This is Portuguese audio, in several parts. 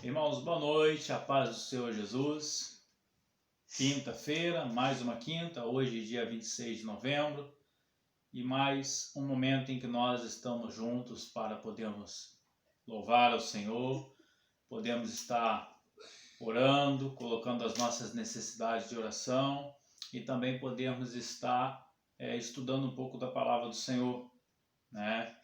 Irmãos, boa noite, a paz do Senhor Jesus. Quinta-feira, mais uma quinta, hoje dia 26 de novembro, e mais um momento em que nós estamos juntos para podermos louvar ao Senhor, podemos estar orando, colocando as nossas necessidades de oração e também podemos estar estudando um pouco da palavra do Senhor, né?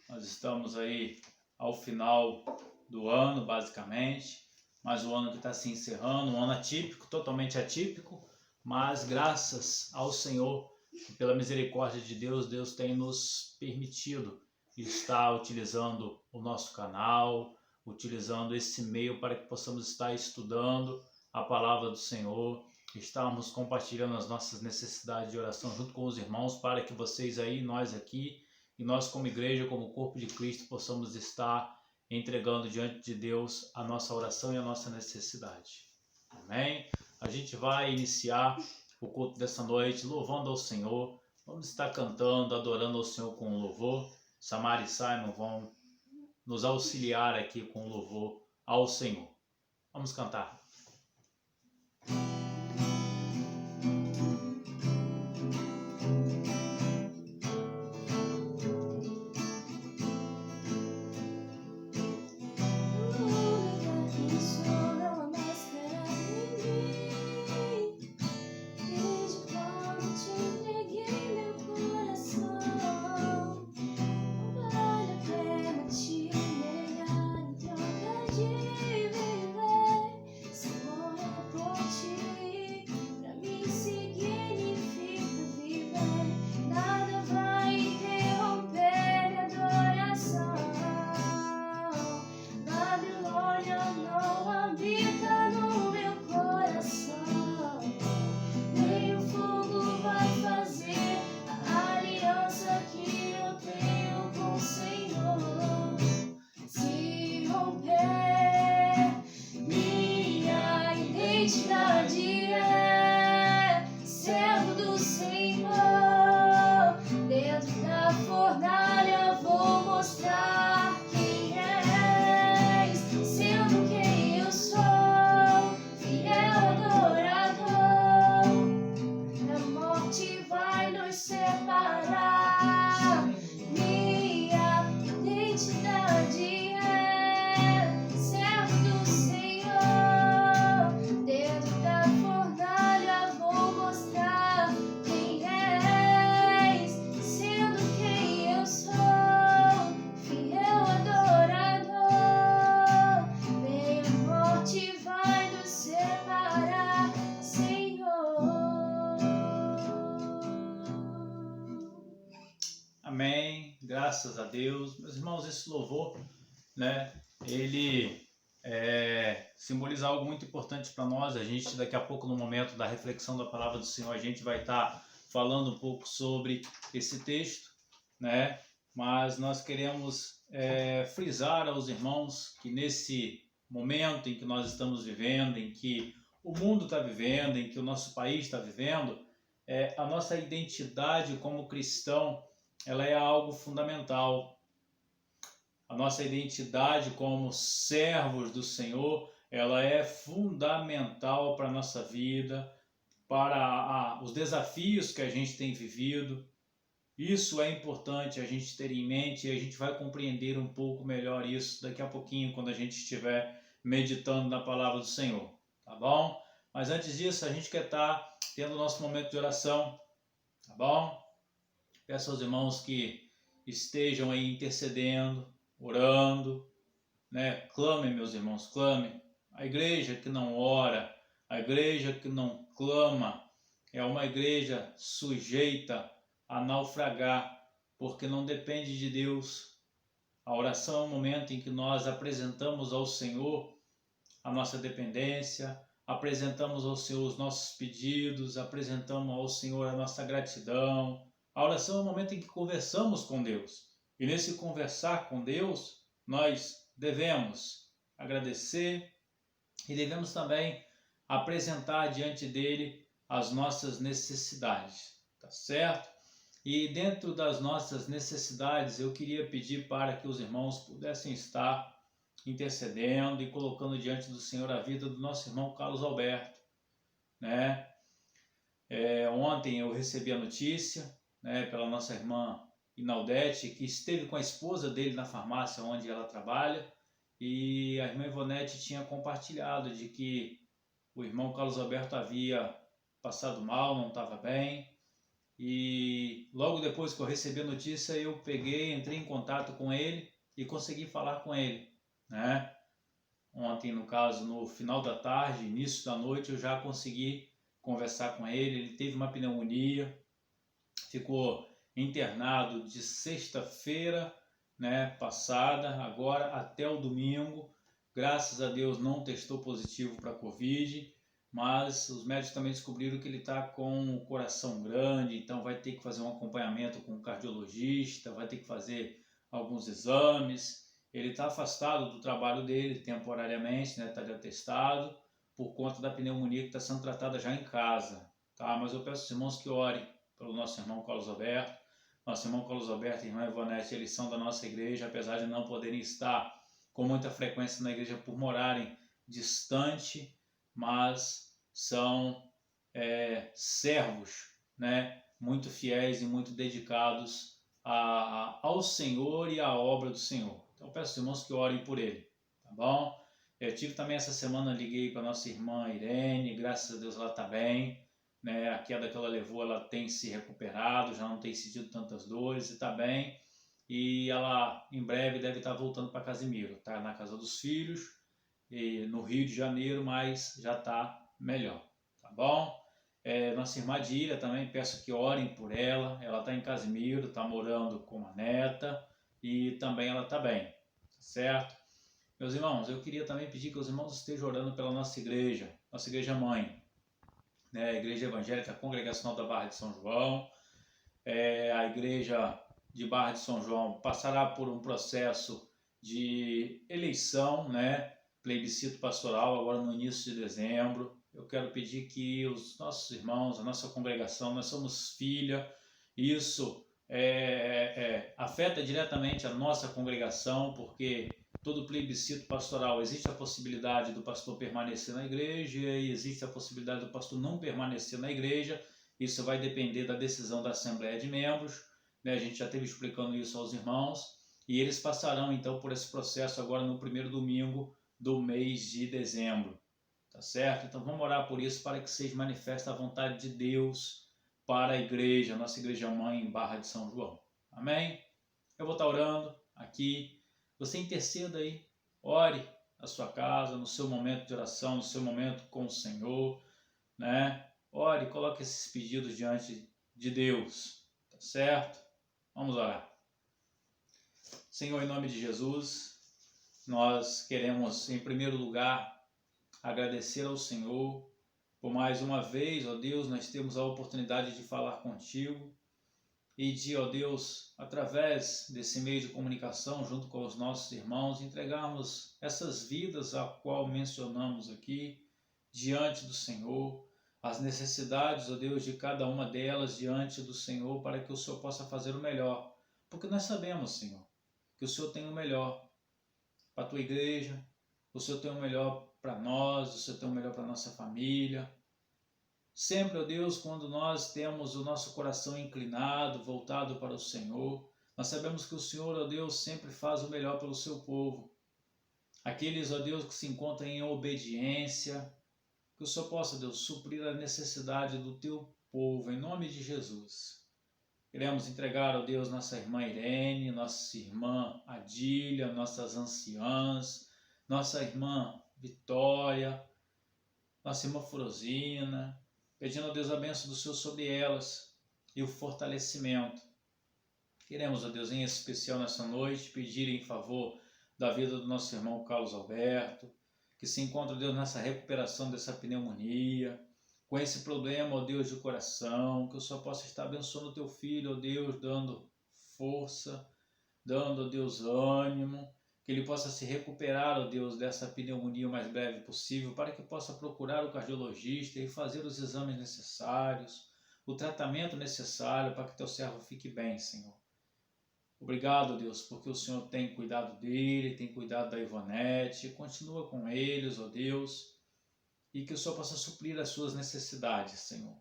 Nós estamos aí ao final do ano, basicamente, mas o ano que está se encerrando, um ano atípico, totalmente atípico, mas graças ao Senhor, pela misericórdia de Deus, Deus tem nos permitido estar utilizando o nosso canal, utilizando esse meio para que possamos estar estudando a palavra do Senhor, estarmos compartilhando as nossas necessidades de oração junto com os irmãos, para que vocês aí, nós aqui, e nós como igreja, como corpo de Cristo, possamos estar entregando diante de Deus a nossa oração e a nossa necessidade. Amém? A gente vai iniciar o culto dessa noite louvando ao Senhor. Vamos estar cantando, adorando ao Senhor com louvor. Samara e Simon vão nos auxiliar aqui com louvor ao Senhor. Vamos cantar. Amém, graças a Deus. Meus irmãos, esse louvor, né, ele simboliza algo muito importante para nós. A gente, daqui a pouco, no momento da reflexão da palavra do Senhor, a gente vai estar falando um pouco sobre esse texto, né? Mas nós queremos frisar aos irmãos que nesse momento em que nós estamos vivendo, em que o mundo está vivendo, em que o nosso país está vivendo, a nossa identidade como cristão, ela é algo fundamental. A nossa identidade como servos do Senhor, ela é fundamental para a nossa vida, para os desafios que a gente tem vivido. Isso é importante a gente ter em mente, e a gente vai compreender um pouco melhor isso daqui a pouquinho, quando a gente estiver meditando na palavra do Senhor, tá bom? Mas antes disso, a gente quer estar tendo o nosso momento de oração, tá bom? Peço aos irmãos que estejam aí intercedendo, orando, né? Clamem, meus irmãos, clamem. A igreja que não ora, a igreja que não clama, é uma igreja sujeita a naufragar, porque não depende de Deus. A oração é o momento em que nós apresentamos ao Senhor a nossa dependência, apresentamos ao Senhor os nossos pedidos, apresentamos ao Senhor a nossa gratidão. A oração é o momento em que conversamos com Deus. E nesse conversar com Deus, nós devemos agradecer e devemos também apresentar diante dele as nossas necessidades, tá certo? E dentro das nossas necessidades, eu queria pedir para que os irmãos pudessem estar intercedendo e colocando diante do Senhor a vida do nosso irmão Carlos Alberto, né? Ontem eu recebi a notícia, né, pela nossa irmã Inaldete, que esteve com a esposa dele na farmácia onde ela trabalha, e a irmã Ivonete tinha compartilhado de que o irmão Carlos Alberto havia passado mal, não estava bem, e logo depois que eu recebi a notícia eu entrei em contato com ele e consegui falar com ele, né? Ontem, no caso, no final da tarde, início da noite, eu já consegui conversar com ele. Ele teve uma pneumonia, ficou internado de sexta-feira, né, passada, agora até o domingo. Graças a Deus não testou positivo para Covid, mas os médicos também descobriram que ele está com o coração grande, então vai ter que fazer um acompanhamento com o cardiologista, vai ter que fazer alguns exames. Ele está afastado do trabalho dele temporariamente, né, está de atestado, por conta da pneumonia que está sendo tratada já em casa. Tá? Mas eu peço aos irmãos que orem pelo nosso irmão Carlos Alberto. Nosso irmão Carlos Alberto e irmã Ivonete, eles são da nossa igreja, apesar de não poderem estar com muita frequência na igreja por morarem distante, mas são servos, né, muito fiéis e muito dedicados ao Senhor e à obra do Senhor. Então peço aos irmãos que orem por ele, tá bom? Eu tive também essa semana, liguei com a nossa irmã Irene, graças a Deus ela está bem, né? A queda que ela levou, ela tem se recuperado, já não tem sentido tantas dores e está bem. E ela em breve deve estar voltando para Casimiro, está na casa dos filhos, e no Rio de Janeiro, mas já está melhor, tá bom? Nossa irmã Dília também, peço que orem por ela, ela está em Casimiro, está morando com a neta e também ela está bem, certo? Meus irmãos, eu queria também pedir que os irmãos estejam orando pela nossa igreja mãe, né? A Igreja Evangélica Congregacional da Barra de São João. A igreja de Barra de São João passará por um processo de eleição, né? Plebiscito pastoral agora no início de dezembro. Eu quero pedir que os nossos irmãos, a nossa congregação, nós somos filha, isso afeta diretamente a nossa congregação, porque todo plebiscito pastoral existe a possibilidade do pastor permanecer na igreja e existe a possibilidade do pastor não permanecer na igreja. Isso vai depender da decisão da Assembleia de Membros, né? A gente já esteve explicando isso aos irmãos e eles passarão então por esse processo agora no primeiro domingo do mês de dezembro, tá certo? Então vamos orar por isso para que seja manifesta a vontade de Deus para a igreja, nossa igreja mãe em Barra de São João. Amém? Eu vou estar orando aqui, você interceda aí, ore na sua casa, no seu momento de oração, no seu momento com o Senhor, né? Ore, coloque esses pedidos diante de Deus, tá certo? Vamos orar. Senhor, em nome de Jesus, nós queremos, em primeiro lugar, agradecer ao Senhor por mais uma vez, ó Deus, nós temos a oportunidade de falar contigo e de, ó Deus, através desse meio de comunicação, junto com os nossos irmãos, entregarmos essas vidas a qual mencionamos aqui diante do Senhor, as necessidades, ó Deus, de cada uma delas diante do Senhor, para que o Senhor possa fazer o melhor. Porque nós sabemos, Senhor, que o Senhor tem o melhor para a tua igreja, o Senhor tem o melhor para nós, o Senhor tem o melhor para a nossa família. Sempre, ó Deus, quando nós temos o nosso coração inclinado, voltado para o Senhor, nós sabemos que o Senhor, ó Deus, sempre faz o melhor pelo seu povo. Aqueles, ó Deus, que se encontram em obediência, que o Senhor possa, Deus, suprir a necessidade do teu povo, em nome de Jesus. Queremos entregar, ó Deus, nossa irmã Irene, nossa irmã Adília, nossas anciãs, nossa irmã Vitória, nossa irmã Frosina, pedindo, ó Deus, a bênção do Senhor sobre elas e o fortalecimento. Queremos, ó Deus, em especial nessa noite, pedir em favor da vida do nosso irmão Carlos Alberto, que se encontra, ó Deus, nessa recuperação dessa pneumonia, com esse problema, ó Deus, de coração, que o Senhor possa estar abençoando o teu filho, ó Deus, dando força, dando, ó Deus, ânimo, que ele possa se recuperar, ó Deus, dessa pneumonia o mais breve possível, para que possa procurar o cardiologista e fazer os exames necessários, o tratamento necessário para que teu servo fique bem, Senhor. Obrigado, Deus, porque o Senhor tem cuidado dele, tem cuidado da Ivonete, continua com eles, ó Deus, e que o Senhor possa suprir as suas necessidades, Senhor.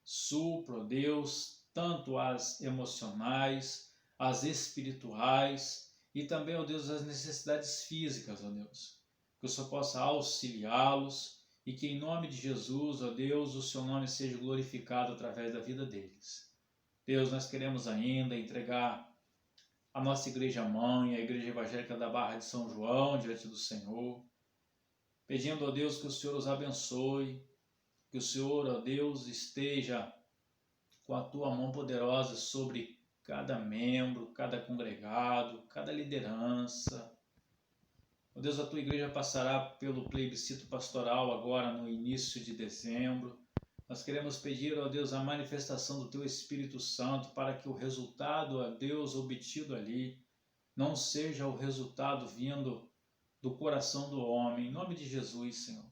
Supra, ó Deus, tanto as emocionais, as espirituais e também, ó Deus, as necessidades físicas, ó Deus. Que o Senhor possa auxiliá-los e que em nome de Jesus, ó Deus, o seu nome seja glorificado através da vida deles. Deus, nós queremos ainda entregar a nossa igreja mãe, a Igreja Evangélica da Barra de São João, diante do Senhor, pedindo, ó Deus, que o Senhor os abençoe, que o Senhor, ó Deus, esteja com a tua mão poderosa sobre cada membro, cada congregado, cada liderança. Ó Deus, a tua igreja passará pelo plebiscito pastoral agora no início de dezembro. Nós queremos pedir, ó Deus, a manifestação do Teu Espírito Santo para que o resultado, ó Deus, obtido ali, não seja o resultado vindo do coração do homem, em nome de Jesus, Senhor,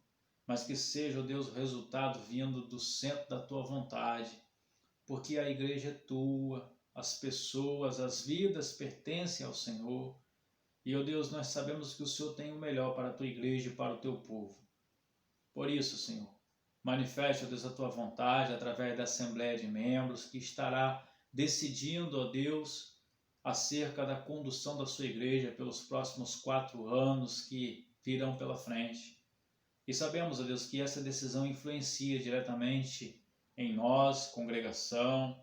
mas que seja, ó Deus, o resultado vindo do centro da Tua vontade, porque a igreja é Tua, as pessoas, as vidas pertencem ao Senhor, e, ó Deus, nós sabemos que o Senhor tem o melhor para a Tua igreja e para o Teu povo. Por isso, Senhor, manifeste, ó Deus, a Tua vontade através da Assembleia de Membros, que estará decidindo, ó Deus, acerca da condução da sua igreja pelos próximos 4 anos que virão pela frente. E sabemos, ó Deus, que essa decisão influencia diretamente em nós, congregação.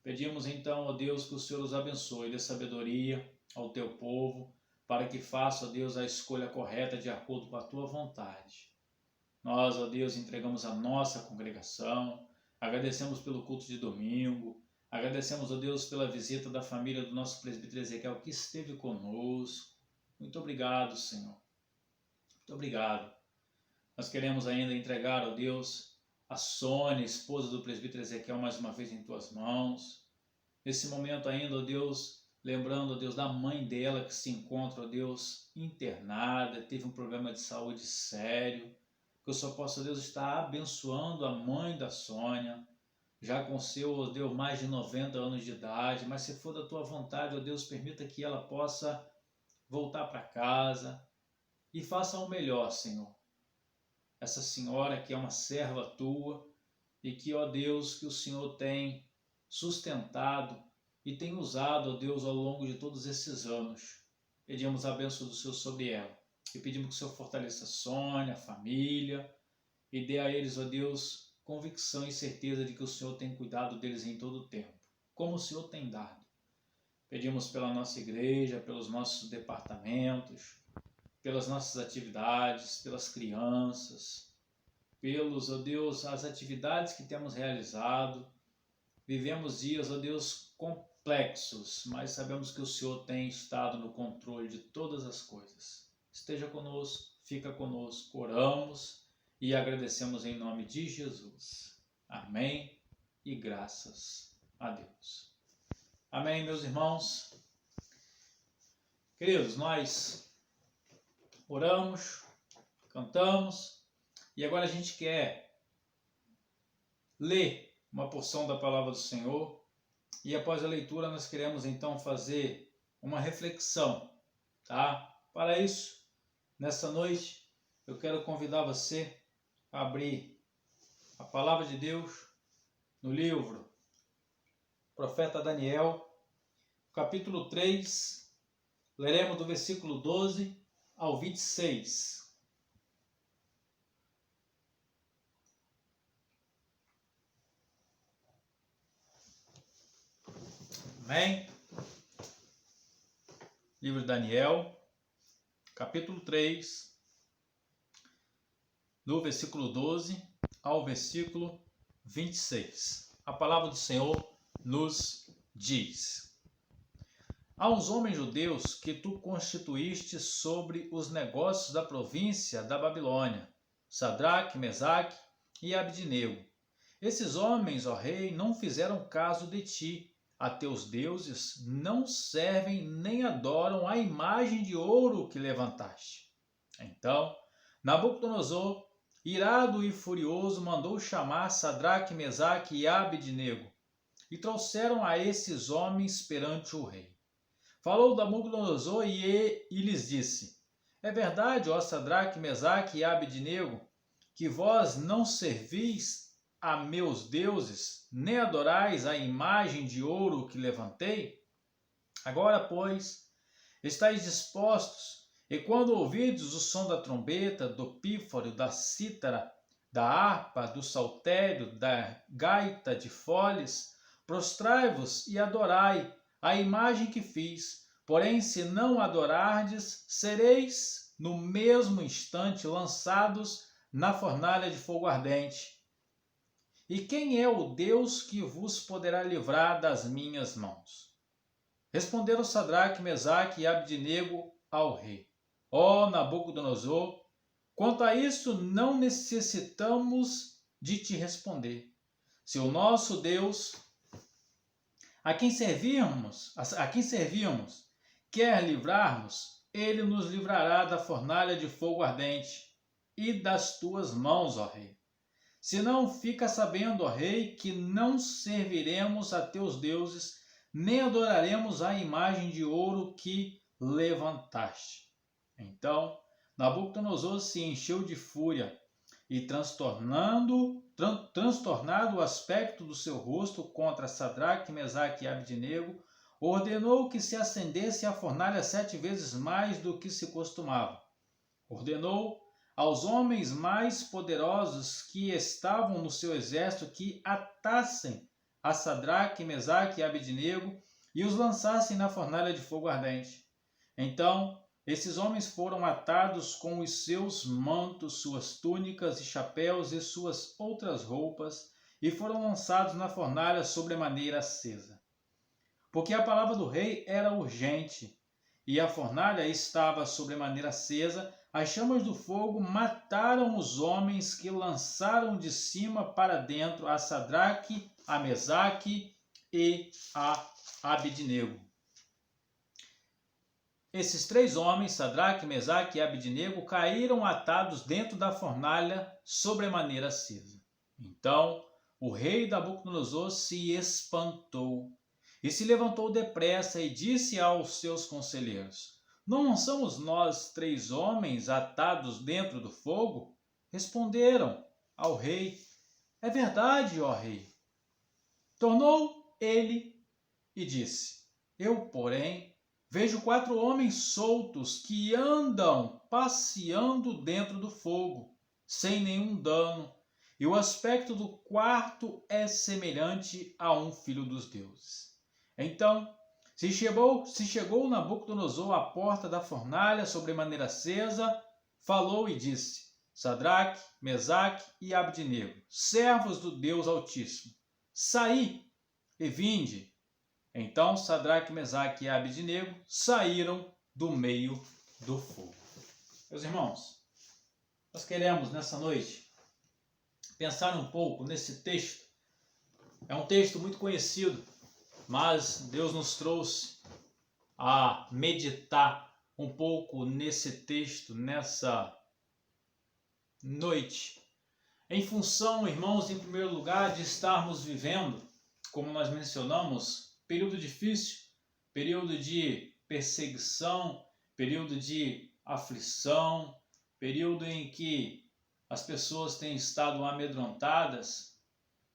Pedimos então, ó Deus, que o Senhor os abençoe, dê sabedoria ao Teu povo, para que faça, ó Deus, a escolha correta de acordo com a Tua vontade. Nós, ó Deus, entregamos a nossa congregação, agradecemos pelo culto de domingo, agradecemos, ó Deus, pela visita da família do nosso presbítero Ezequiel que esteve conosco. Muito obrigado, Senhor. Muito obrigado. Nós queremos ainda entregar, ó Deus, a Sônia, esposa do presbítero Ezequiel, mais uma vez em Tuas mãos. Nesse momento ainda, ó Deus, lembrando, ó Deus, da mãe dela que se encontra, ó Deus, internada, teve um problema de saúde sério. Que o Senhor possa, Deus, estar abençoando a mãe da Sônia, já com seu, ó Deus, mais de 90 anos de idade, mas se for da Tua vontade, ó Deus, permita que ela possa voltar para casa e faça o melhor, Senhor. Essa senhora que é uma serva Tua e que, ó Deus, que o Senhor tem sustentado e tem usado, ó Deus, ao longo de todos esses anos. Pedimos a bênção do Senhor sobre ela. E pedimos que o Senhor fortaleça a Sônia, a família, e dê a eles, ó Deus, convicção e certeza de que o Senhor tem cuidado deles em todo o tempo, como o Senhor tem dado. Pedimos pela nossa igreja, pelos nossos departamentos, pelas nossas atividades, pelas crianças, pelos, ó Deus, as atividades que temos realizado. Vivemos dias, ó Deus, complexos, mas sabemos que o Senhor tem estado no controle de todas as coisas. Esteja conosco, fica conosco, oramos e agradecemos em nome de Jesus. Amém e graças a Deus. Amém, meus irmãos. Queridos, nós oramos, cantamos e agora a gente quer ler uma porção da palavra do Senhor e após a leitura nós queremos então fazer uma reflexão, tá? Para isso, nessa noite, eu quero convidar você a abrir a palavra de Deus no livro Profeta Daniel, capítulo 3, leremos do versículo 12 ao 26. Amém? Livro de Daniel, capítulo 3, do versículo 12 ao versículo 26. A palavra do Senhor nos diz: Há uns homens judeus que tu constituíste sobre os negócios da província da Babilônia, Sadraque, Mesaque e Abdinego. Esses homens, ó rei, não fizeram caso de ti. A teus deuses não servem nem adoram a imagem de ouro que levantaste. Então, Nabucodonosor, irado e furioso, mandou chamar Sadraque, Mesaque e Abdinego, e trouxeram a esses homens perante o rei. Falou Nabucodonosor e lhes disse: É verdade, ó Sadraque, Mesaque e Abednego, que vós não servis a meus deuses, nem adorais a imagem de ouro que levantei? Agora, pois, estáis dispostos, e quando ouvides o som da trombeta, do pífaro, da cítara, da harpa, do saltério, da gaita de foles, prostrai-vos e adorai a imagem que fiz. Porém, se não adorardes, sereis no mesmo instante lançados na fornalha de fogo ardente. E quem é o Deus que vos poderá livrar das minhas mãos? Responderam Sadraque, Mesaque e Abednego ao rei: Ó Nabucodonosor, quanto a isso não necessitamos de te responder. Se o nosso Deus, a quem servíamos, quer livrar-nos, ele nos livrará da fornalha de fogo ardente e das tuas mãos, ó rei. Se não, fica sabendo, ó rei, que não serviremos a teus deuses, nem adoraremos a imagem de ouro que levantaste. Então Nabucodonosor se encheu de fúria e, transtornado o aspecto do seu rosto contra Sadraque, Mesaque e Abednego, ordenou que se acendesse a fornalha 7 vezes mais do que se costumava. Ordenou aos homens mais poderosos que estavam no seu exército que atassem a Sadraque, Mesaque e Abednego e os lançassem na fornalha de fogo ardente. Então esses homens foram atados com os seus mantos, suas túnicas e chapéus e suas outras roupas, e foram lançados na fornalha sobremaneira acesa. Porque a palavra do rei era urgente, e a fornalha estava sobremaneira acesa. As chamas do fogo mataram os homens que lançaram de cima para dentro a Sadraque, a Mesaque e a Abednego. Esses 3 homens, Sadraque, Mesaque e Abednego, caíram atados dentro da fornalha sobremaneira acesa. Então o rei Nabucodonosor se espantou e se levantou depressa e disse aos seus conselheiros: Não somos nós 3 homens atados dentro do fogo? Responderam ao rei: É verdade, ó rei. Tornou ele e disse: Eu, porém, vejo 4 homens soltos que andam passeando dentro do fogo, sem nenhum dano, e o aspecto do quarto é semelhante a um filho dos deuses. Então se chegou Nabucodonosor à porta da fornalha sobremaneira acesa, falou e disse: Sadraque, Mesaque e Abednego, servos do Deus Altíssimo, saí e vinde. Então Sadraque, Mesaque e Abednego saíram do meio do fogo. Meus irmãos, nós queremos nessa noite pensar um pouco nesse texto. É um texto muito conhecido, mas Deus nos trouxe a meditar um pouco nesse texto, nessa noite, em função, irmãos, em primeiro lugar, de estarmos vivendo, como nós mencionamos, período difícil, período de perseguição, período de aflição, período em que as pessoas têm estado amedrontadas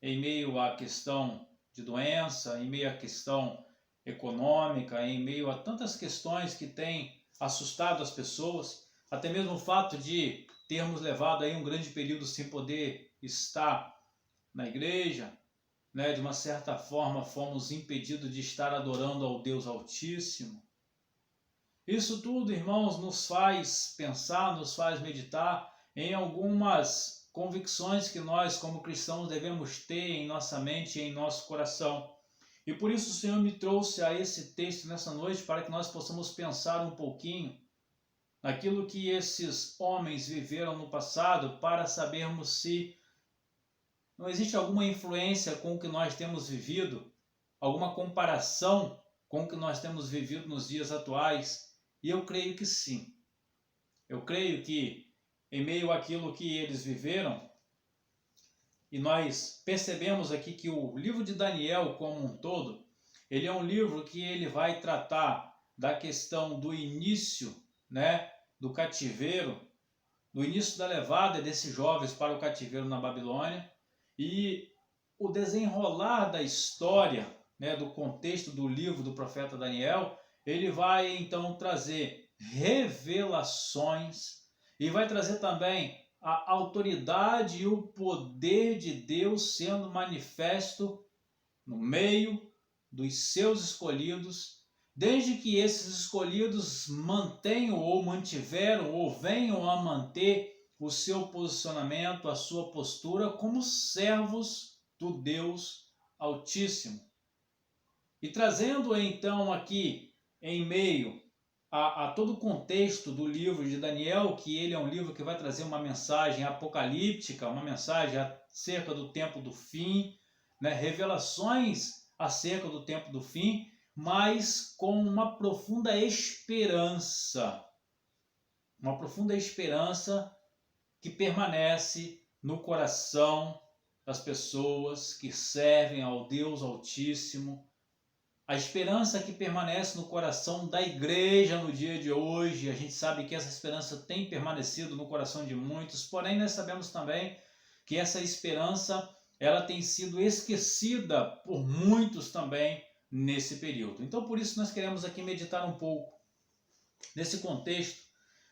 em meio à questão de doença, em meio à questão econômica, em meio a tantas questões que têm assustado as pessoas, até mesmo o fato de termos levado aí um grande período sem poder estar na igreja, né? De uma certa forma fomos impedidos de estar adorando ao Deus Altíssimo. Isso tudo, irmãos, nos faz pensar, nos faz meditar em algumas convicções que nós, como cristãos, devemos ter em nossa mente e em nosso coração. E por isso o Senhor me trouxe a esse texto nessa noite, para que nós possamos pensar um pouquinho naquilo que esses homens viveram no passado, para sabermos se não existe alguma influência com o que nós temos vivido, alguma comparação com o que nós temos vivido nos dias atuais. E eu creio que sim. Eu creio que em meio àquilo que eles viveram, e nós percebemos aqui que o livro de Daniel como um todo, ele é um livro que ele vai tratar da questão do início, né, do cativeiro, do início da levada desses jovens para o cativeiro na Babilônia, e o desenrolar da história, né, do contexto do livro do profeta Daniel, ele vai então trazer revelações e vai trazer também a autoridade e o poder de Deus sendo manifesto no meio dos seus escolhidos, desde que esses escolhidos mantenham ou mantiveram ou venham a manter o seu posicionamento, a sua postura como servos do Deus Altíssimo. E trazendo então aqui em meio a todo o contexto do livro de Daniel, que ele é um livro que vai trazer uma mensagem apocalíptica, uma mensagem acerca do tempo do fim, né? Revelações acerca do tempo do fim, mas com uma profunda esperança que permanece no coração das pessoas que servem ao Deus Altíssimo, a esperança que permanece no coração da igreja no dia de hoje. A gente sabe que essa esperança tem permanecido no coração de muitos, porém nós sabemos também que essa esperança ela tem sido esquecida por muitos também nesse período. Então por isso nós queremos aqui meditar um pouco nesse contexto,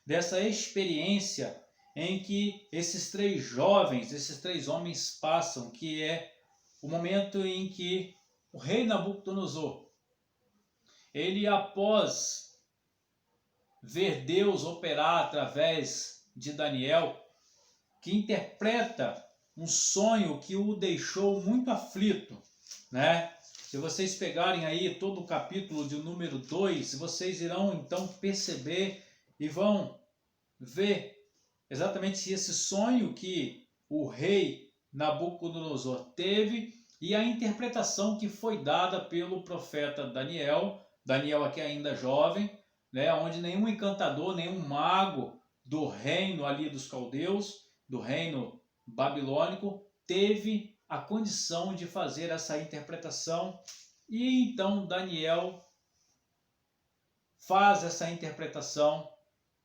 dessa experiência em que esses três jovens, esses três homens passam, que é o momento em que o rei Nabucodonosor, ele após ver Deus operar através de Daniel, que interpreta um sonho que o deixou muito aflito, né? Se vocês pegarem aí todo o capítulo de número 2, vocês irão então perceber e vão ver exatamente esse sonho que o rei Nabucodonosor teve e a interpretação que foi dada pelo profeta Daniel. Daniel aqui ainda jovem, né, onde nenhum encantador, nenhum mago do reino ali dos caldeus, do reino babilônico, teve a condição de fazer essa interpretação. E então Daniel faz essa interpretação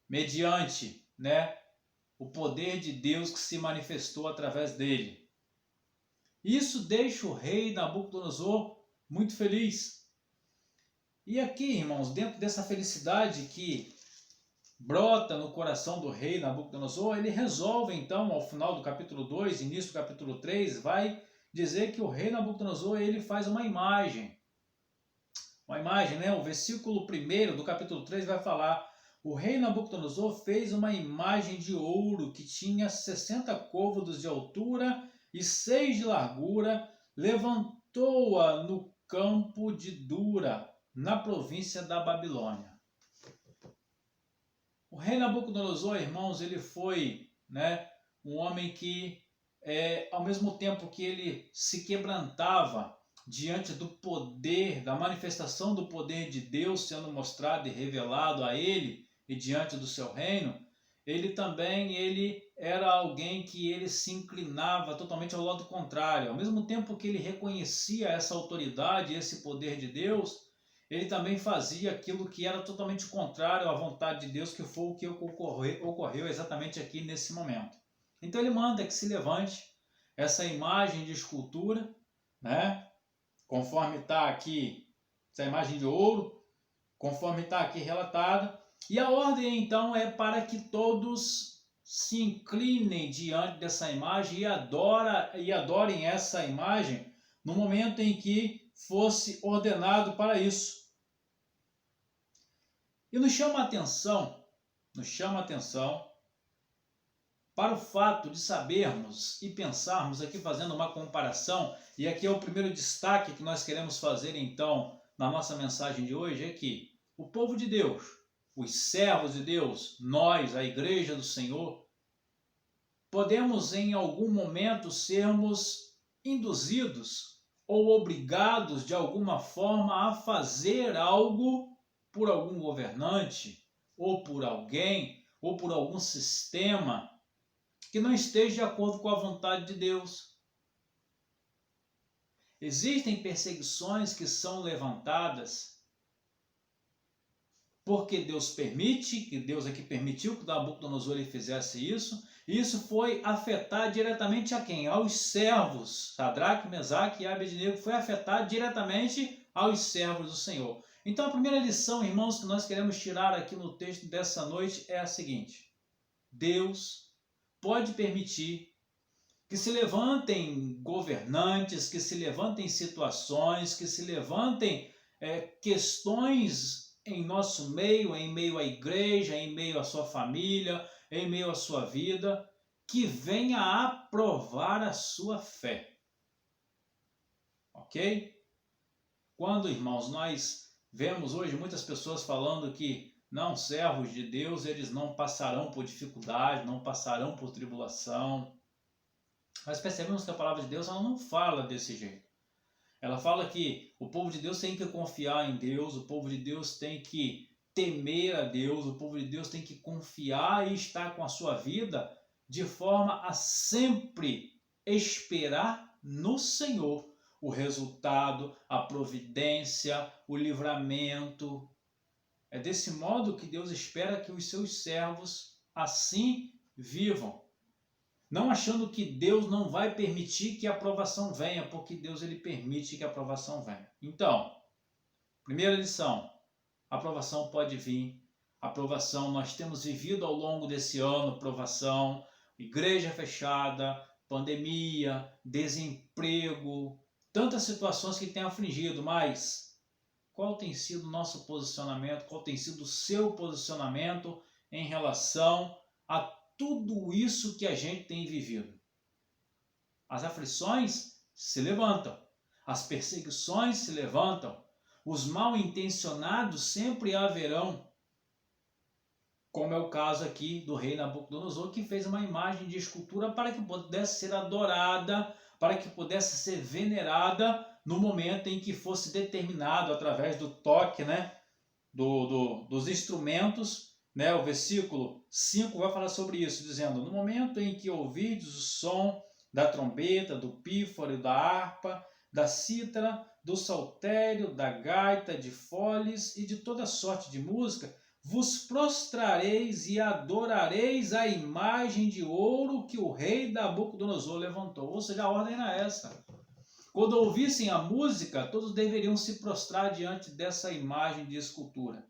mediante, né, o poder de Deus que se manifestou através dele. Isso deixa o rei Nabucodonosor muito feliz. E aqui, irmãos, dentro dessa felicidade que brota no coração do rei Nabucodonosor, ele resolve então, ao final do capítulo 2, início do capítulo 3, vai dizer que o rei Nabucodonosor ele faz uma imagem. Uma imagem, né? O versículo 1 do capítulo 3 vai falar: o rei Nabucodonosor fez uma imagem de ouro que tinha 60 côvados de altura e 6 de largura, levantou-a no campo de Dura, na província da Babilônia. O rei Nabucodonosor, irmãos, ele foi, né, um homem que, ao mesmo tempo que ele se quebrantava diante do poder, da manifestação do poder de Deus sendo mostrado e revelado a ele e diante do seu reino, ele também era alguém que ele se inclinava totalmente ao lado contrário. Ao mesmo tempo que ele reconhecia essa autoridade, esse poder de Deus, ele também fazia aquilo que era totalmente contrário à vontade de Deus, que foi o que ocorreu exatamente aqui nesse momento. Então ele manda que se levante essa imagem de escultura, né? Conforme está aqui, essa imagem de ouro, conforme está aqui relatada. E a ordem então é para que todos se inclinem diante dessa imagem e adorem essa imagem no momento em que fosse ordenado para isso. E nos chama a atenção para o fato de sabermos e pensarmos aqui, fazendo uma comparação, e aqui é o primeiro destaque que nós queremos fazer então na nossa mensagem de hoje, é que o povo de Deus, os servos de Deus, nós, a igreja do Senhor, podemos em algum momento sermos induzidos ou obrigados de alguma forma a fazer algo por algum governante, ou por alguém, ou por algum sistema que não esteja de acordo com a vontade de Deus. Existem perseguições que são levantadas porque Deus permite, que Deus aqui permitiu que Nabucodonosor ele fizesse isso. E isso foi afetar diretamente a quem? Aos servos. Sadraque, Mesaque e Abednego foi afetar diretamente aos servos do Senhor. Então a primeira lição, irmãos, que nós queremos tirar aqui no texto dessa noite é a seguinte: Deus pode permitir que se levantem governantes, que se levantem situações, que se levantem questões em nosso meio, em meio à igreja, em meio à sua família, em meio à sua vida, que venha a provar a sua fé. Ok? Quando, irmãos, nós vemos hoje muitas pessoas falando que não, servos de Deus, eles não passarão por dificuldade, não passarão por tribulação. Nós percebemos que a palavra de Deus ela não fala desse jeito. Ela fala que o povo de Deus tem que confiar em Deus, o povo de Deus tem que temer a Deus, o povo de Deus tem que confiar e estar com a sua vida de forma a sempre esperar no Senhor o resultado, a providência, o livramento. É desse modo que Deus espera que os seus servos assim vivam. Não achando que Deus não vai permitir que a aprovação venha, porque Deus ele permite que a aprovação venha. Então, primeira lição, a aprovação pode vir. A aprovação, nós temos vivido ao longo desse ano, aprovação, igreja fechada, pandemia, desemprego, tantas situações que têm afligido, mas qual tem sido o nosso posicionamento, qual tem sido o seu posicionamento em relação a tudo isso que a gente tem vivido? As aflições se levantam, as perseguições se levantam, os mal intencionados sempre haverão, como é o caso aqui do rei Nabucodonosor, que fez uma imagem de escultura para que pudesse ser adorada, para que pudesse ser venerada no momento em que fosse determinado através do toque, dos instrumentos. O versículo 5 vai falar sobre isso, dizendo: no momento em que ouvirdes o som da trombeta, do pífaro, da harpa, da cítara, do saltério, da gaita, de foles e de toda sorte de música, vos prostrareis e adorareis a imagem de ouro que o rei Nabucodonosor levantou. Ou seja, a ordem era essa. Quando ouvissem a música, todos deveriam se prostrar diante dessa imagem de escultura.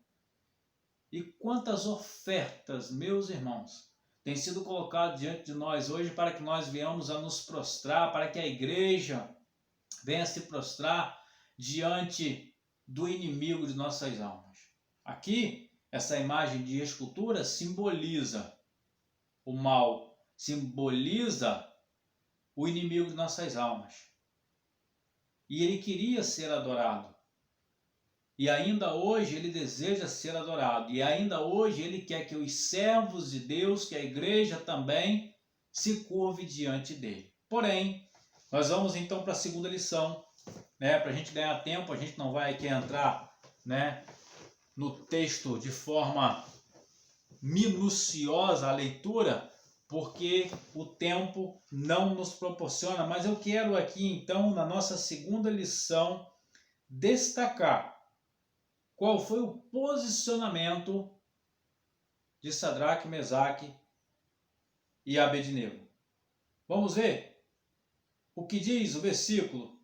E quantas ofertas, meus irmãos, têm sido colocadas diante de nós hoje para que nós venhamos a nos prostrar, para que a igreja venha se prostrar diante do inimigo de nossas almas. Aqui, essa imagem de escultura simboliza o mal, simboliza o inimigo de nossas almas. E ele queria ser adorado. E ainda hoje ele deseja ser adorado. E ainda hoje ele quer que os servos de Deus, que a igreja também, se curve diante dele. Porém, nós vamos então para a segunda lição. Para a gente ganhar tempo, a gente não vai aqui entrar no texto de forma minuciosa a leitura, porque o tempo não nos proporciona. Mas eu quero aqui então, na nossa segunda lição, destacar qual foi o posicionamento de Sadraque, Mesaque e Abednego. Vamos ver o que diz o versículo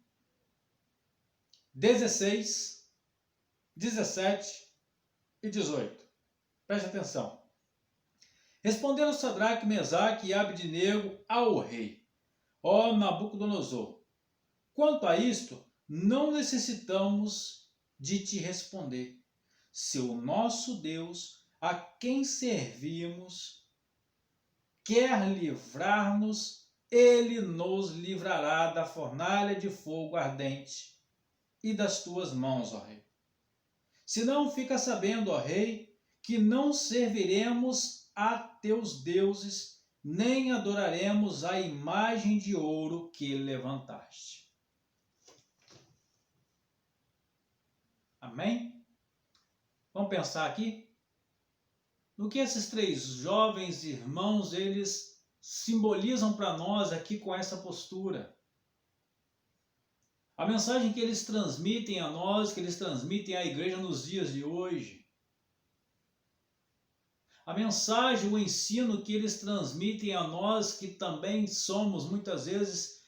16, 17 e 18. Preste atenção. Responderam Sadraque, Mesaque e Abednego ao rei: ó Nabucodonosor, quanto a isto, não necessitamos de te responder. Se o nosso Deus, a quem servimos, quer livrar-nos, ele nos livrará da fornalha de fogo ardente e das tuas mãos, ó rei. Se não, fica sabendo, ó rei, que não serviremos a teus deuses, nem adoraremos a imagem de ouro que levantaste. Amém? Vamos pensar aqui no que esses três jovens irmãos, eles simbolizam para nós aqui com essa postura. A mensagem que eles transmitem a nós, que eles transmitem à igreja nos dias de hoje. A mensagem, o ensino que eles transmitem a nós, que também somos muitas vezes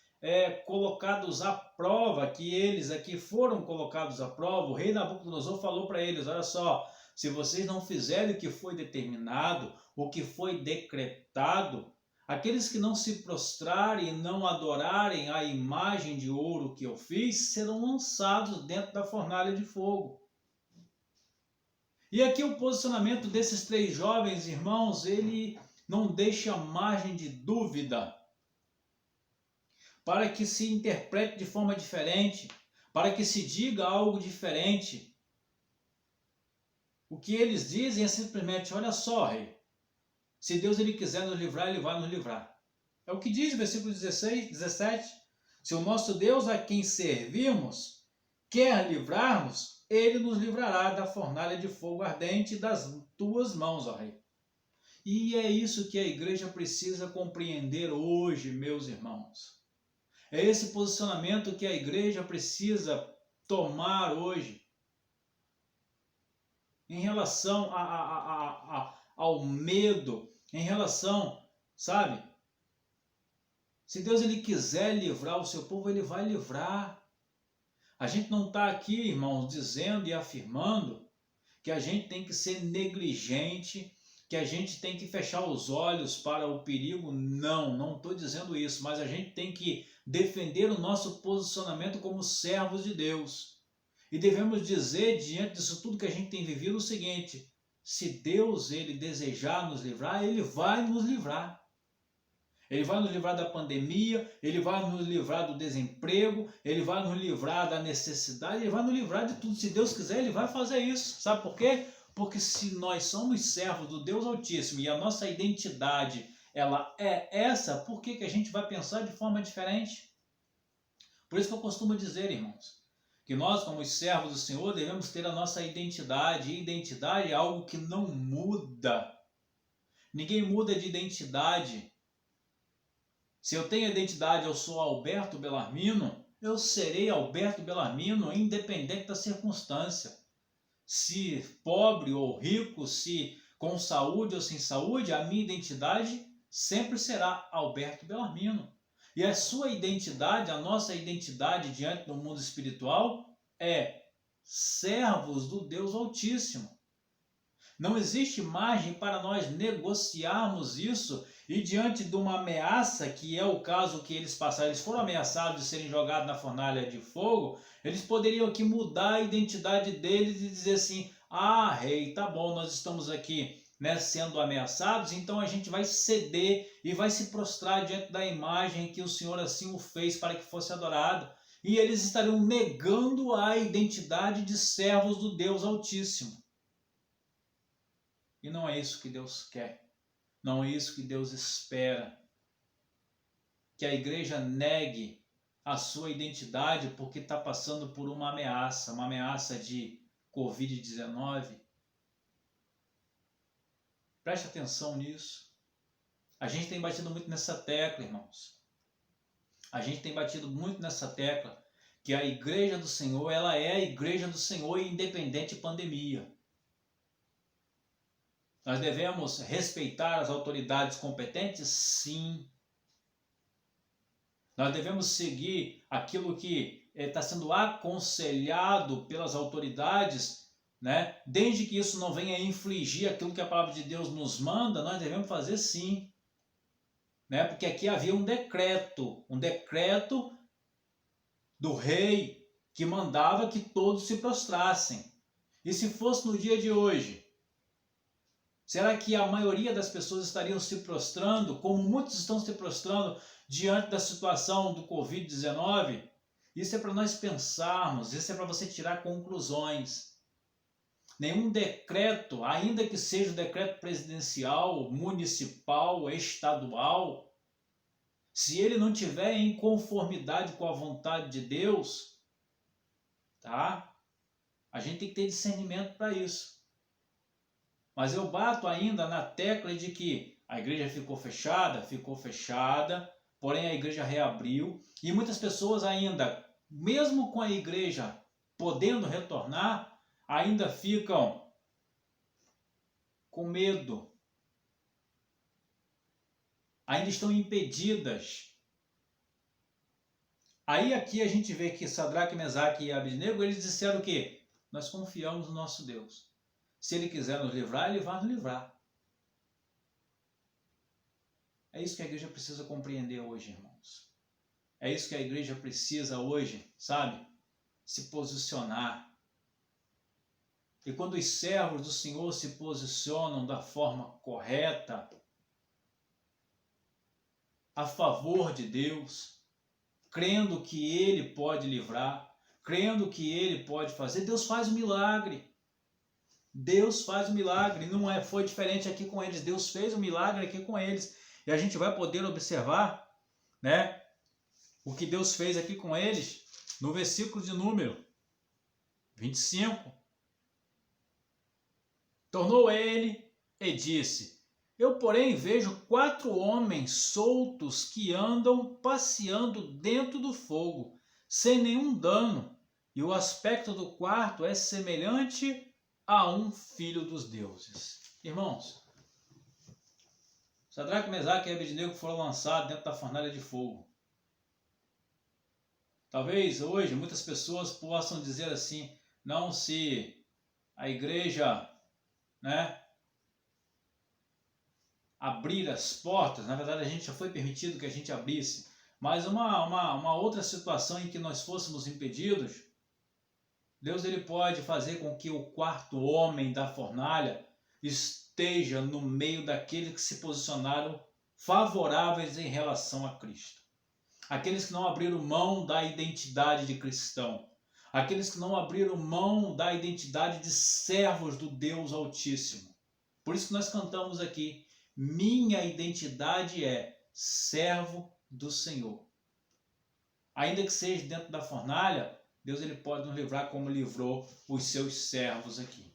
colocados à prova, que eles aqui foram colocados à prova. O rei Nabucodonosor falou para eles: olha só, se vocês não fizerem o que foi determinado, o que foi decretado, aqueles que não se prostrarem e não adorarem a imagem de ouro que eu fiz, serão lançados dentro da fornalha de fogo. E aqui o posicionamento desses 3 jovens irmãos, ele não deixa margem de dúvida para que se interprete de forma diferente, para que se diga algo diferente. O que eles dizem é simplesmente: olha só, rei, se Deus ele quiser nos livrar, ele vai nos livrar. É o que diz o versículo 16, 17. Se o nosso Deus a quem servimos quer livrar-nos, ele nos livrará da fornalha de fogo ardente das tuas mãos, ó rei. E é isso que a igreja precisa compreender hoje, meus irmãos. É esse posicionamento que a igreja precisa tomar hoje em relação ao medo, em relação, sabe? Se Deus ele quiser livrar o seu povo, ele vai livrar. A gente não está aqui, irmãos, dizendo e afirmando que a gente tem que ser negligente, que a gente tem que fechar os olhos para o perigo. Não estou dizendo isso, mas a gente tem que defender o nosso posicionamento como servos de Deus. E devemos dizer, diante disso tudo que a gente tem vivido, o seguinte: se Deus ele desejar nos livrar, ele vai nos livrar. Ele vai nos livrar da pandemia, ele vai nos livrar do desemprego, ele vai nos livrar da necessidade, ele vai nos livrar de tudo. Se Deus quiser, ele vai fazer isso. Sabe por quê? Porque se nós somos servos do Deus Altíssimo e a nossa identidade ela é essa, por que a gente vai pensar de forma diferente? Por isso que eu costumo dizer, irmãos, que nós, como servos do Senhor, devemos ter a nossa identidade. E identidade é algo que não muda. Ninguém muda de identidade. Se eu tenho identidade, eu sou Alberto Bellarmino, eu serei Alberto Bellarmino independente da circunstância. Se pobre ou rico, se com saúde ou sem saúde, a minha identidade sempre será Alberto Bellarmino. E a sua identidade, a nossa identidade diante do mundo espiritual é servos do Deus Altíssimo. Não existe margem para nós negociarmos isso e diante de uma ameaça, que é o caso que eles passaram, eles foram ameaçados de serem jogados na fornalha de fogo, eles poderiam aqui mudar a identidade deles e dizer assim: ah, rei, tá bom, nós estamos aqui, né, sendo ameaçados, então a gente vai ceder e vai se prostrar diante da imagem que o Senhor assim o fez para que fosse adorado. E eles estariam negando a identidade de servos do Deus Altíssimo. E não é isso que Deus quer. Não é isso que Deus espera. Que a igreja negue a sua identidade porque está passando por uma ameaça de Covid-19. Preste atenção nisso. A gente tem batido muito nessa tecla, irmãos. A gente tem batido muito nessa tecla que a igreja do Senhor, ela é a igreja do Senhor independente de pandemia. Nós devemos respeitar as autoridades competentes? Sim. Nós devemos seguir aquilo que está sendo aconselhado pelas autoridades, né? Desde que isso não venha infligir aquilo que a palavra de Deus nos manda, nós devemos fazer sim. Né? Porque aqui havia um decreto do rei que mandava que todos se prostrassem. E se fosse no dia de hoje, será que a maioria das pessoas estariam se prostrando, como muitos estão se prostrando diante da situação do Covid-19? Isso é para nós pensarmos, isso é para você tirar conclusões. Nenhum decreto, ainda que seja o decreto presidencial, municipal, estadual, se ele não tiver em conformidade com a vontade de Deus, tá? A gente tem que ter discernimento para isso. Mas eu bato ainda na tecla de que a igreja ficou fechada, porém a igreja reabriu e muitas pessoas ainda, mesmo com a igreja podendo retornar, ainda ficam com medo, ainda estão impedidas. Aí aqui a gente vê que Sadraque, Mesaque e Abednego, eles disseram o quê? Nós confiamos no nosso Deus. Se Ele quiser nos livrar, Ele vai nos livrar. É isso que a igreja precisa compreender hoje, irmãos. É isso que a igreja precisa hoje, sabe? Se posicionar. E quando os servos do Senhor se posicionam da forma correta, a favor de Deus, crendo que Ele pode livrar, crendo que Ele pode fazer, Deus faz o milagre. Deus faz o milagre. Não foi diferente aqui com eles. Deus fez o milagre aqui com eles. E a gente vai poder observar, né, o que Deus fez aqui com eles no versículo de número 25. Tornou ele e disse: Eu, porém, vejo 4 homens soltos que andam passeando dentro do fogo, sem nenhum dano, e o aspecto do quarto é semelhante a um filho dos deuses. Irmãos, Sadraque, Mesaque e Abednego foram lançados dentro da fornalha de fogo. Talvez hoje muitas pessoas possam dizer assim: não, se a igreja, né, abrir as portas, na verdade a gente já foi permitido que a gente abrisse, mas uma outra situação em que nós fôssemos impedidos, Deus ele pode fazer com que o 4º homem da fornalha esteja no meio daqueles que se posicionaram favoráveis em relação a Cristo. Aqueles que não abriram mão da identidade de cristão. Aqueles que não abriram mão da identidade de servos do Deus Altíssimo. Por isso que nós cantamos aqui: minha identidade é servo do Senhor. Ainda que seja dentro da fornalha, Deus ele pode nos livrar como livrou os seus servos aqui.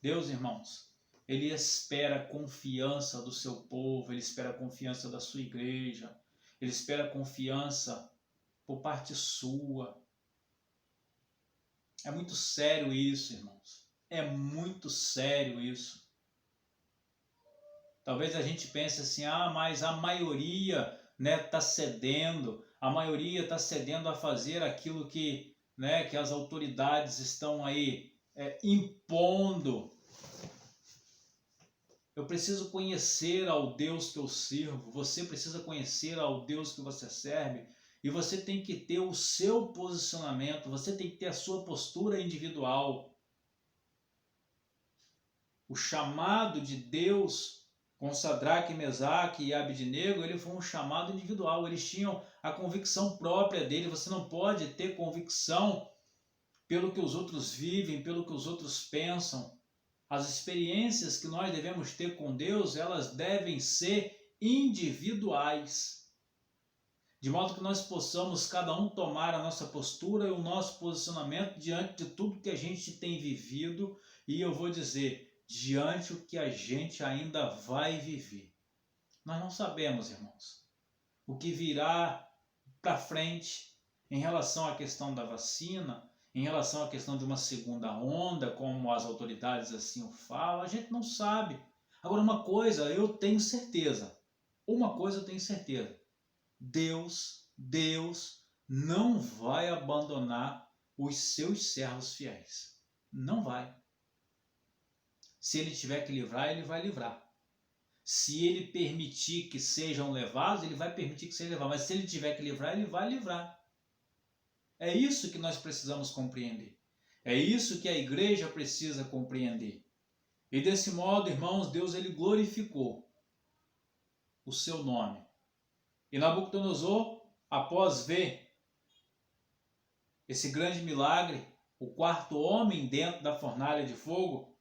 Deus, irmãos, Ele espera a confiança do seu povo, Ele espera a confiança da sua igreja, Ele espera a confiança por parte sua. É muito sério isso, irmãos. É muito sério isso. Talvez a gente pense assim: mas a maioria, né, está cedendo, a maioria está cedendo a fazer aquilo que, né, que as autoridades estão aí impondo. Eu preciso conhecer ao Deus que eu sirvo, você precisa conhecer ao Deus que você serve, e você tem que ter o seu posicionamento, você tem que ter a sua postura individual. O chamado de Deus com Sadraque, Mesaque e Abednego, ele foi um chamado individual, eles tinham a convicção própria dele. Você não pode ter convicção pelo que os outros vivem, pelo que os outros pensam. As experiências que nós devemos ter com Deus, elas devem ser individuais, de modo que nós possamos cada um tomar a nossa postura e o nosso posicionamento diante de tudo que a gente tem vivido, e eu vou dizer, diante do que a gente ainda vai viver. Nós não sabemos, irmãos, o que virá para frente em relação à questão da vacina, em relação à questão de uma segunda onda, como as autoridades assim o falam, a gente não sabe. Agora, uma coisa eu tenho certeza, Deus não vai abandonar os seus servos fiéis. Não vai. Se ele tiver que livrar, ele vai livrar. Se ele permitir que sejam levados, ele vai permitir que sejam levados. Mas se ele tiver que livrar, ele vai livrar. É isso que nós precisamos compreender. É isso que a igreja precisa compreender. E desse modo, irmãos, Deus ele glorificou o seu nome. E Nabucodonosor, após ver esse grande milagre, o 4º homem dentro da fornalha de fogo,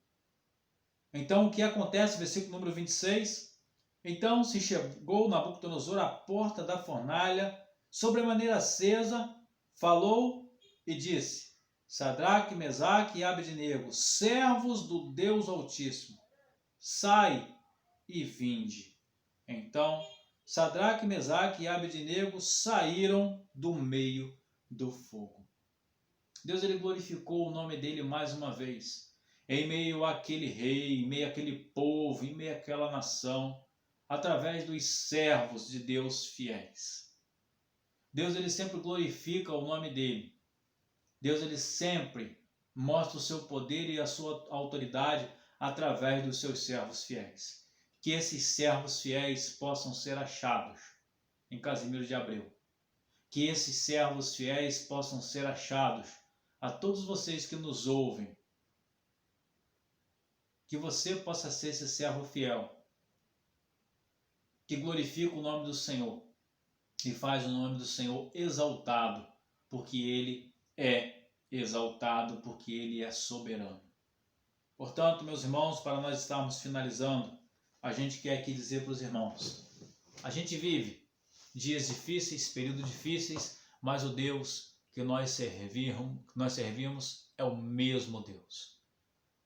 então o que acontece? Versículo número 26. Então se chegou Nabucodonosor à porta da fornalha, sobremaneira acesa, falou e disse: Sadraque, Mesaque e Abednego, servos do Deus Altíssimo, sai e vinde. Então Sadraque, Mesaque e Abednego saíram do meio do fogo. Deus ele glorificou o nome dele mais uma vez. Em meio àquele rei, em meio àquele povo, em meio àquela nação, através dos servos de Deus fiéis. Deus ele sempre glorifica o nome dele. Deus ele sempre mostra o seu poder e a sua autoridade através dos seus servos fiéis. Que esses servos fiéis possam ser achados em Casimiro de Abreu. Que esses servos fiéis possam ser achados a todos vocês que nos ouvem. Que você possa ser esse servo fiel, que glorifica o nome do Senhor e faz o nome do Senhor exaltado, porque Ele é exaltado, porque Ele é soberano. Portanto, meus irmãos, para nós estarmos finalizando, a gente quer aqui dizer para os irmãos, a gente vive dias difíceis, períodos difíceis, mas o Deus que nós servimos é o mesmo Deus.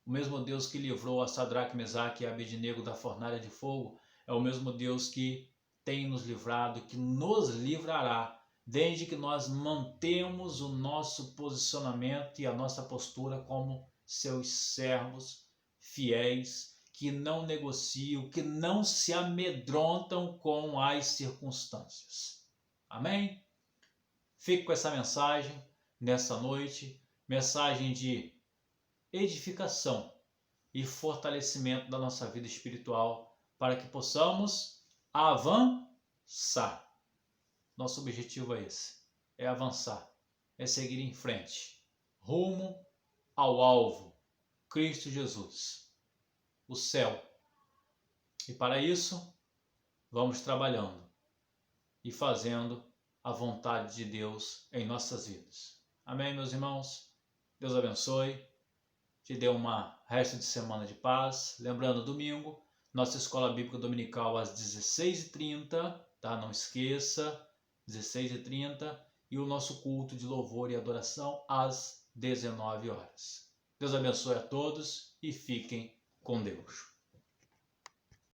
O mesmo Deus que livrou a Sadraque, Mesaque e Abednego da fornalha de fogo é o mesmo Deus que tem nos livrado, que nos livrará, desde que nós mantemos o nosso posicionamento e a nossa postura como seus servos fiéis, que não negociam, que não se amedrontam com as circunstâncias. Amém? Fico com essa mensagem nessa noite, mensagem de edificação e fortalecimento da nossa vida espiritual, para que possamos avançar. Nosso objetivo é esse, é avançar, é seguir em frente, rumo ao alvo, Cristo Jesus, o céu. E para isso, vamos trabalhando e fazendo a vontade de Deus em nossas vidas. Amém, meus irmãos? Deus abençoe. Te dê uma resto de semana de paz. Lembrando, domingo, nossa escola bíblica dominical às 16h30, tá? Não esqueça, 16h30, e o nosso culto de louvor e adoração às 19 horas. Deus abençoe a todos e fiquem com Deus.